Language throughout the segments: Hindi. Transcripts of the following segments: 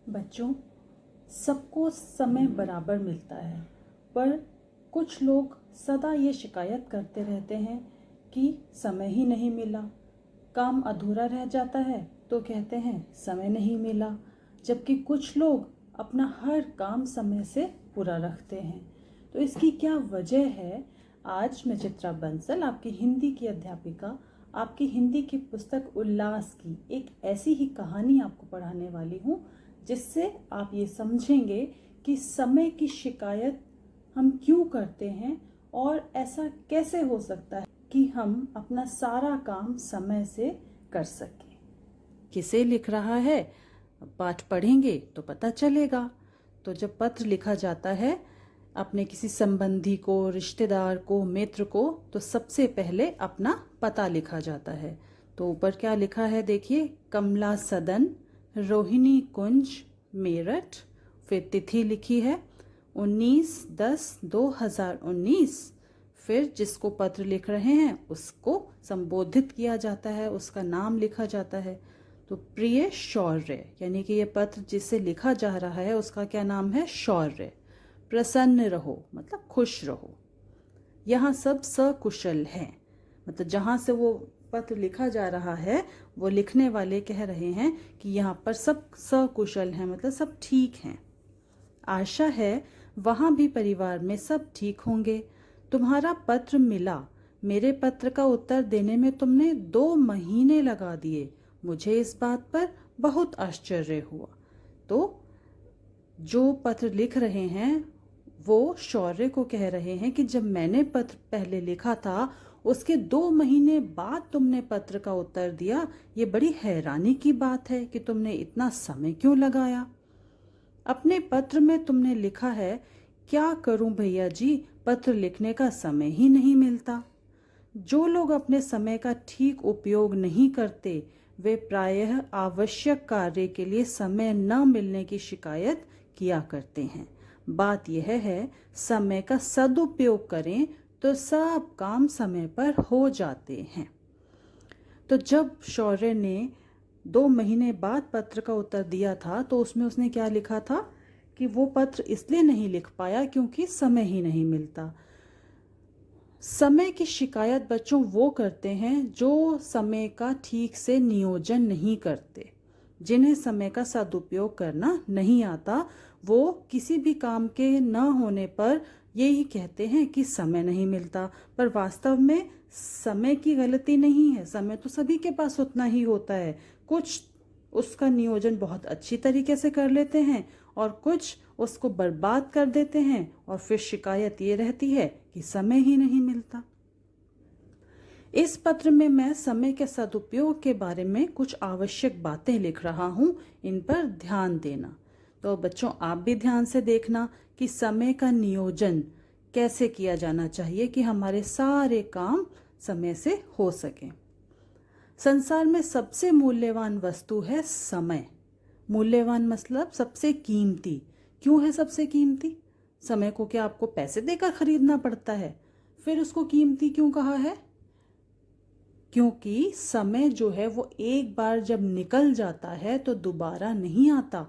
बच्चों, सबको समय बराबर मिलता है, पर कुछ लोग सदा ये शिकायत करते रहते हैं कि समय ही नहीं मिला। काम अधूरा रह जाता है तो कहते हैं समय नहीं मिला, जबकि कुछ लोग अपना हर काम समय से पूरा रखते हैं। तो इसकी क्या वजह है? आज मैं चित्रा बंसल, आपकी हिंदी की अध्यापिका, आपकी हिंदी की पुस्तक उल्लास की एक ऐसी ही कहानी आपको पढ़ाने वाली हूँ, जिससे आप ये समझेंगे कि समय की शिकायत हम क्यों करते हैं और ऐसा कैसे हो सकता है कि हम अपना सारा काम समय से कर सकें। किसे लिख रहा है, पाठ पढ़ेंगे तो पता चलेगा। तो जब पत्र लिखा जाता है अपने किसी संबंधी को, रिश्तेदार को, मित्र को, तो सबसे पहले अपना पता लिखा जाता है। तो ऊपर क्या लिखा है देखिए, कमला सदन, रोहिणी कुंज, मेरठ। फिर तिथि लिखी है 19/10/2019। फिर जिसको पत्र लिख रहे हैं उसको संबोधित किया जाता है, उसका नाम लिखा जाता है। तो प्रिय शौर्य, यानी कि ये पत्र जिससे लिखा जा रहा है उसका क्या नाम है? शौर्य। प्रसन्न रहो मतलब खुश रहो। यहाँ सब सकुशल हैं, मतलब जहाँ से वो पत्र लिखा जा रहा है वो लिखने वाले कह रहे हैं कि यहाँ पर सब सकुशल हैं, मतलब सब ठीक हैं। आशा है वहाँ भी परिवार में सब ठीक होंगे। तुम्हारा पत्र मिला, मेरे पत्र का उत्तर देने में तुमने 2 महीने लगा दिए। मुझे इस बात पर बहुत आश्चर्य हुआ। तो जो पत्र लिख रहे हैं वो शौर्य को कह रहे हैं कि जब मैंने पत्र पहले लिखा था उसके 2 महीने बाद तुमने पत्र का उत्तर दिया। ये बड़ी हैरानी की बात है कि तुमने इतना समय क्यों लगाया। अपने पत्र में तुमने लिखा है, क्या करूं भैया जी, पत्र लिखने का समय ही नहीं मिलता। जो लोग अपने समय का ठीक उपयोग नहीं करते वे प्रायः आवश्यक कार्य के लिए समय न मिलने की शिकायत किया करते हैं। बात यह है, समय का सदुपयोग करें तो सब काम समय पर हो जाते हैं। तो जब शौर्य ने 2 महीने बाद पत्र का उत्तर दिया था तो उसमें उसने क्या लिखा था कि वो पत्र इसलिए नहीं लिख पाया क्योंकि समय ही नहीं मिलता। समय की शिकायत बच्चों वो करते हैं जो समय का ठीक से नियोजन नहीं करते, जिन्हें समय का सदुपयोग करना नहीं आता। वो किसी भी काम के न होने पर यही कहते हैं कि समय नहीं मिलता, पर वास्तव में समय की गलती नहीं है। समय तो सभी के पास उतना ही होता है। कुछ उसका नियोजन बहुत अच्छी तरीके से कर लेते हैं और कुछ उसको बर्बाद कर देते हैं, और फिर शिकायत ये रहती है कि समय ही नहीं मिलता। इस पत्र में मैं समय के सदुपयोग के बारे में कुछ आवश्यक बातें लिख रहा हूँ, इन पर ध्यान देना। तो बच्चों आप भी ध्यान से देखना कि समय का नियोजन कैसे किया जाना चाहिए कि हमारे सारे काम समय से हो सकें। संसार में सबसे मूल्यवान वस्तु है समय। मूल्यवान मतलब सबसे कीमती। क्यों है सबसे कीमती? समय को क्या आपको पैसे देकर खरीदना पड़ता है? फिर उसको कीमती क्यों कहा है? क्योंकि समय जो है वो एक बार जब निकल जाता है तो दोबारा नहीं आता।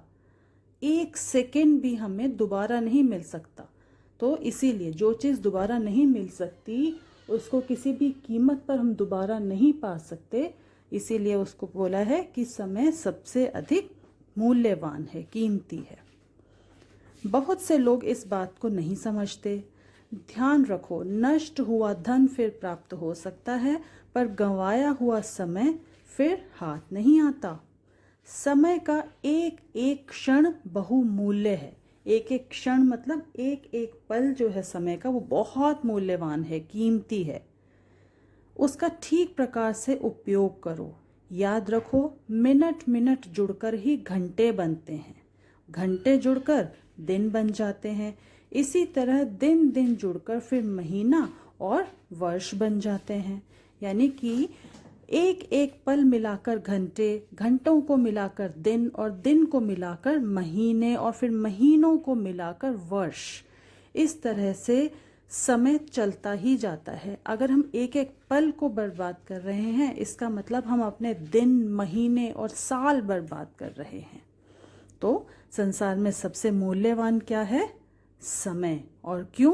1 सेकेंड भी हमें दोबारा नहीं मिल सकता। तो इसीलिए जो चीज़ दोबारा नहीं मिल सकती उसको किसी भी कीमत पर हम दोबारा नहीं पा सकते। इसीलिए उसको बोला है कि समय सबसे अधिक मूल्यवान है, कीमती है। बहुत से लोग इस बात को नहीं समझते। ध्यान रखो, नष्ट हुआ धन फिर प्राप्त हो सकता है, पर गंवाया हुआ समय फिर हाथ नहीं आता। समय का एक एक क्षण बहुमूल्य है। एक एक क्षण मतलब एक एक पल जो है समय का, वो बहुत मूल्यवान है, कीमती है। उसका ठीक प्रकार से उपयोग करो। याद रखो, मिनट मिनट जुड़कर ही घंटे बनते हैं, घंटे जुड़कर दिन बन जाते हैं। इसी तरह दिन दिन जुड़कर फिर महीना और वर्ष बन जाते हैं। यानी कि एक एक पल मिलाकर घंटे, घंटों को मिलाकर दिन, और दिन को मिलाकर महीने, और फिर महीनों को मिलाकर वर्ष। इस तरह से समय चलता ही जाता है। अगर हम एक एक पल को बर्बाद कर रहे हैं, इसका मतलब हम अपने दिन, महीने और साल बर्बाद कर रहे हैं। तो संसार में सबसे मूल्यवान क्या है? समय। और क्यों?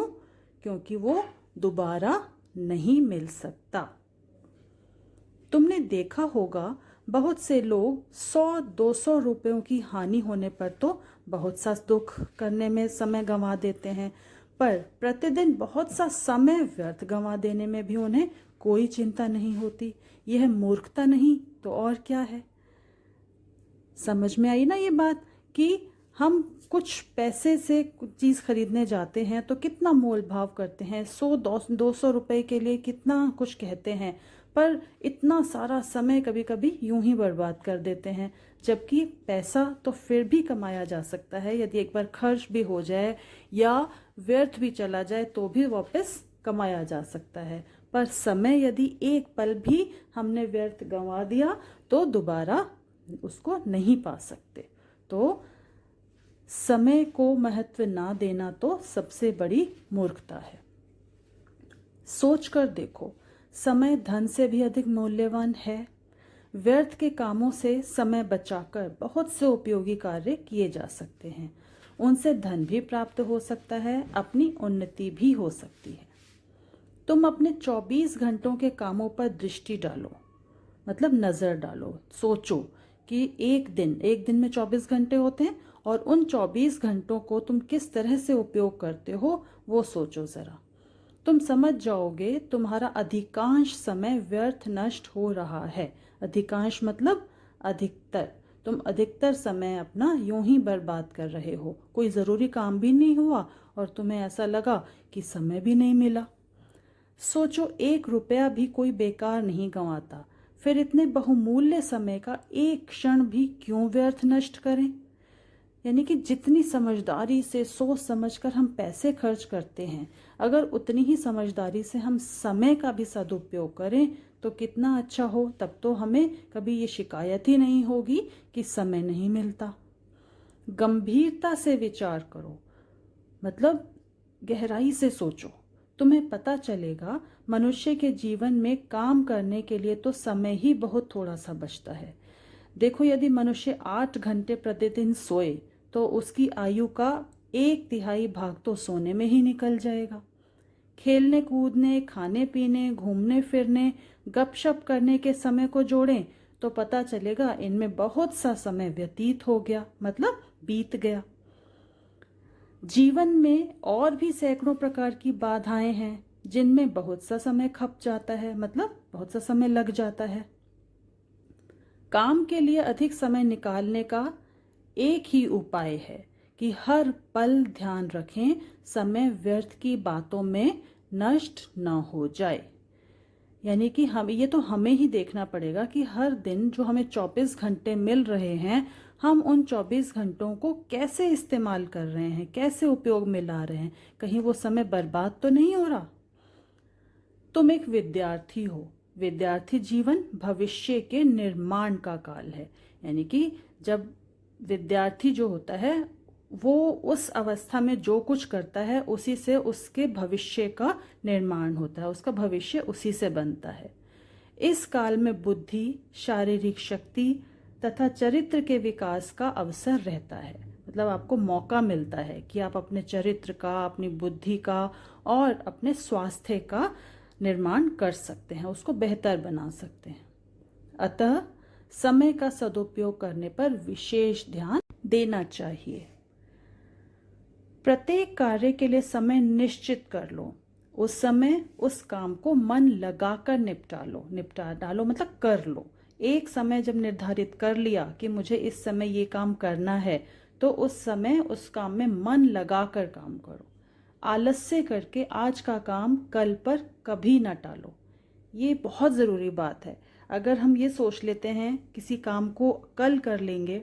क्योंकि वो दोबारा नहीं मिल सकता। तुमने देखा होगा बहुत से लोग 100-200 रुपयों की हानि होने पर तो बहुत सा दुख करने में समय गंवा देते हैं, पर प्रतिदिन बहुत सा समय व्यर्थ गंवा देने में भी उन्हें कोई चिंता नहीं होती। यह मूर्खता नहीं तो और क्या है? समझ में आई ना ये बात कि हम कुछ पैसे से कुछ चीज़ खरीदने जाते हैं तो कितना मोल भाव करते हैं, 100-200 रुपए के लिए कितना कुछ कहते हैं, पर इतना सारा समय कभी कभी यूं ही बर्बाद कर देते हैं। जबकि पैसा तो फिर भी कमाया जा सकता है, यदि एक बार खर्च भी हो जाए या व्यर्थ भी चला जाए तो भी वापस कमाया जा सकता है। पर समय यदि एक पल भी हमने व्यर्थ गंवा दिया तो दोबारा उसको नहीं पा सकते। तो समय को महत्व ना देना तो सबसे बड़ी मूर्खता है। सोच कर देखो, समय धन से भी अधिक मूल्यवान है। व्यर्थ के कामों से समय बचाकर बहुत से उपयोगी कार्य किए जा सकते हैं। उनसे धन भी प्राप्त हो सकता है, अपनी उन्नति भी हो सकती है। तुम अपने 24 घंटों के कामों पर दृष्टि डालो, मतलब नज़र डालो। सोचो कि एक दिन में 24 घंटे होते हैं और उन 24 घंटों को तुम किस तरह से उपयोग करते हो वो सोचो ज़रा। तुम समझ जाओगे तुम्हारा अधिकांश समय व्यर्थ नष्ट हो रहा है। अधिकांश मतलब अधिकतर। तुम अधिकतर समय अपना यूं ही बर्बाद कर रहे हो। कोई ज़रूरी काम भी नहीं हुआ और तुम्हें ऐसा लगा कि समय भी नहीं मिला। सोचो, 1 रुपया भी कोई बेकार नहीं गंवाता, फिर इतने बहुमूल्य समय का एक क्षण भी क्यों व्यर्थ नष्ट करें? यानी कि जितनी समझदारी से सोच समझकर हम पैसे खर्च करते हैं, अगर उतनी ही समझदारी से हम समय का भी सदुपयोग करें तो कितना अच्छा हो। तब तो हमें कभी ये शिकायत ही नहीं होगी कि समय नहीं मिलता। गंभीरता से विचार करो, मतलब गहराई से सोचो। तुम्हें पता चलेगा मनुष्य के जीवन में काम करने के लिए तो समय ही बहुत थोड़ा सा बचता है। देखो, यदि मनुष्य 8 घंटे प्रतिदिन सोए तो उसकी आयु का 1/3 भाग तो सोने में ही निकल जाएगा। खेलने कूदने, खाने पीने, घूमने फिरने, गपशप करने के समय को जोड़ें तो पता चलेगा इनमें बहुत सा समय व्यतीत हो गया, मतलब बीत गया। जीवन में और भी सैकड़ों प्रकार की बाधाएं हैं जिनमें बहुत सा समय खप जाता है, मतलब बहुत सा समय लग जाता है। काम के लिए अधिक समय निकालने का एक ही उपाय है कि हर पल ध्यान रखें समय व्यर्थ की बातों में नष्ट न हो जाए। यानी कि हमें ही देखना पड़ेगा कि हर दिन जो हमें 24 घंटे मिल रहे हैं, हम उन 24 घंटों को कैसे इस्तेमाल कर रहे हैं, कैसे उपयोग में ला रहे हैं। कहीं वो समय बर्बाद तो नहीं हो रहा। तुम एक विद्यार्थी हो। विद्यार्थी जीवन भविष्य के निर्माण का काल है। यानी कि जब विद्यार्थी जो होता है वो उस अवस्था में जो कुछ करता है उसी से उसके भविष्य का निर्माण होता है, उसका भविष्य उसी से बनता है। इस काल में बुद्धि, शारीरिक शक्ति तथा चरित्र के विकास का अवसर रहता है। मतलब आपको मौका मिलता है कि आप अपने चरित्र का, अपनी बुद्धि का और अपने स्वास्थ्य का निर्माण कर सकते हैं, उसको बेहतर बना सकते हैं। अतः समय का सदुपयोग करने पर विशेष ध्यान देना चाहिए। प्रत्येक कार्य के लिए समय निश्चित कर लो। उस समय उस काम को मन लगाकर निपटा डालो, मतलब कर लो। एक समय जब निर्धारित कर लिया कि मुझे इस समय ये काम करना है तो उस समय उस काम में मन लगाकर काम करो। आलस्य करके आज का काम कल पर कभी ना टालो। ये बहुत ज़रूरी बात है। अगर हम ये सोच लेते हैं किसी काम को कल कर लेंगे,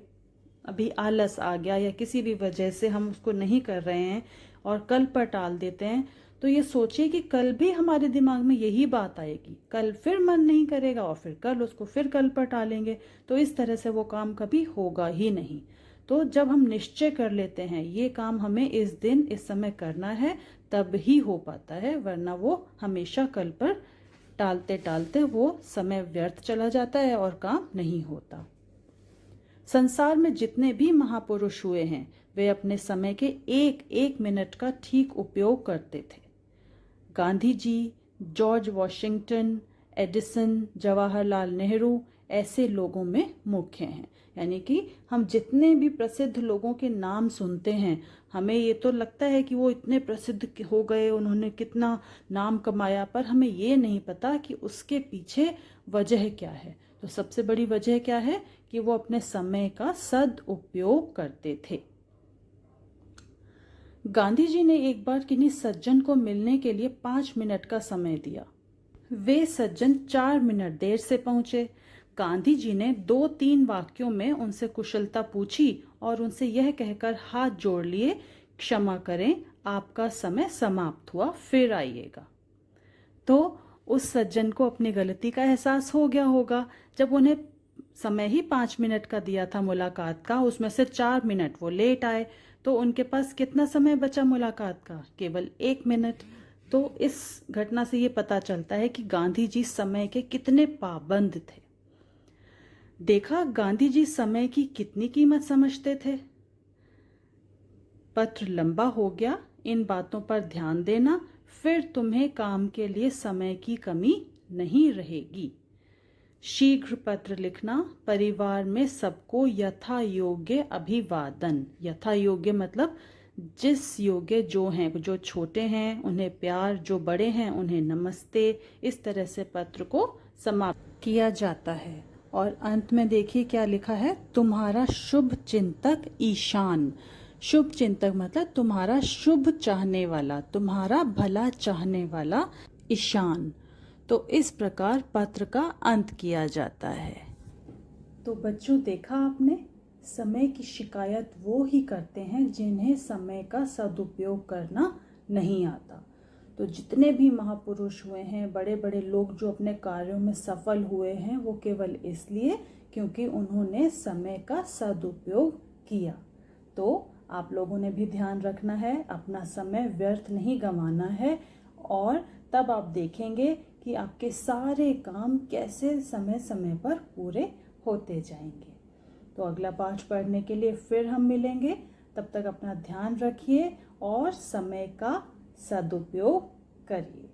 अभी आलस आ गया या किसी भी वजह से हम उसको नहीं कर रहे हैं और कल पर टाल देते हैं, तो ये सोचिए कि कल भी हमारे दिमाग में यही बात आएगी, कल फिर मन नहीं करेगा और फिर कल उसको फिर कल पर टालेंगे, तो इस तरह से वो काम कभी होगा ही नहीं। तो जब हम निश्चय कर लेते हैं ये काम हमें इस दिन इस समय करना है, तब ही हो पाता है, वरना वो हमेशा कल पर टालते टालते वो समय व्यर्थ चला जाता है और काम नहीं होता। संसार में जितने भी महापुरुष हुए हैं वे अपने समय के एक एक मिनट का ठीक उपयोग करते थे। Gandhi ji, George Washington, Edison, Jawaharlal Nehru ऐसे लोगों में मुख्य हैं। यानी कि हम जितने भी प्रसिद्ध लोगों के नाम सुनते हैं, हमें ये तो लगता है कि वो इतने प्रसिद्ध हो गए, उन्होंने कितना नाम कमाया, पर हमें ये नहीं पता कि उसके पीछे वजह क्या है। तो सबसे बड़ी वजह क्या है कि वो अपने समय का सदुपयोग करते थे। गांधी जी ने एक बार किन्हीं सज्जन को मिलने के लिए 5 मिनट का समय दिया। वे सज्जन 4 मिनट देर से पहुंचे। गांधी जी ने 2-3 वाक्यों में उनसे कुशलता पूछी और उनसे यह कहकर हाथ जोड़ लिए, क्षमा करें, आपका समय समाप्त हुआ, फिर आइएगा। तो उस सज्जन को अपनी गलती का एहसास हो गया होगा। जब उन्हें समय ही 5 मिनट का दिया था मुलाकात का, उसमें से 4 मिनट वो लेट आए, तो उनके पास कितना समय बचा मुलाकात का? केवल 1 मिनट। तो इस घटना से ये पता चलता है कि गांधी जी समय के कितने पाबंद थे। देखा गांधी जी समय की कितनी कीमत समझते थे। पत्र लंबा हो गया, इन बातों पर ध्यान देना, फिर तुम्हें काम के लिए समय की कमी नहीं रहेगी। शीघ्र पत्र लिखना, परिवार में सबको यथा योग्य अभिवादन। यथा योग्य मतलब जिस योग्य जो हैं, जो छोटे हैं उन्हें प्यार, जो बड़े हैं उन्हें नमस्ते। इस तरह से पत्र को समाप्त किया जाता है। और अंत में देखिए क्या लिखा है, तुम्हारा शुभ चिंतक ईशान। शुभ चिंतक मतलब तुम्हारा शुभ चाहने वाला, तुम्हारा भला चाहने वाला ईशान। तो इस प्रकार पत्र का अंत किया जाता है। तो बच्चों देखा आपने, समय की शिकायत वो ही करते हैं जिन्हें समय का सदुपयोग करना नहीं आता। तो जितने भी महापुरुष हुए हैं, बड़े बड़े लोग जो अपने कार्यों में सफल हुए हैं, वो केवल इसलिए क्योंकि उन्होंने समय का सदुपयोग किया। तो आप लोगों ने भी ध्यान रखना है, अपना समय व्यर्थ नहीं गंवाना है, और तब आप देखेंगे कि आपके सारे काम कैसे समय समय पर पूरे होते जाएंगे। तो अगला पाठ पढ़ने के लिए फिर हम मिलेंगे। तब तक अपना ध्यान रखिए और समय का सदुपयोग करिए।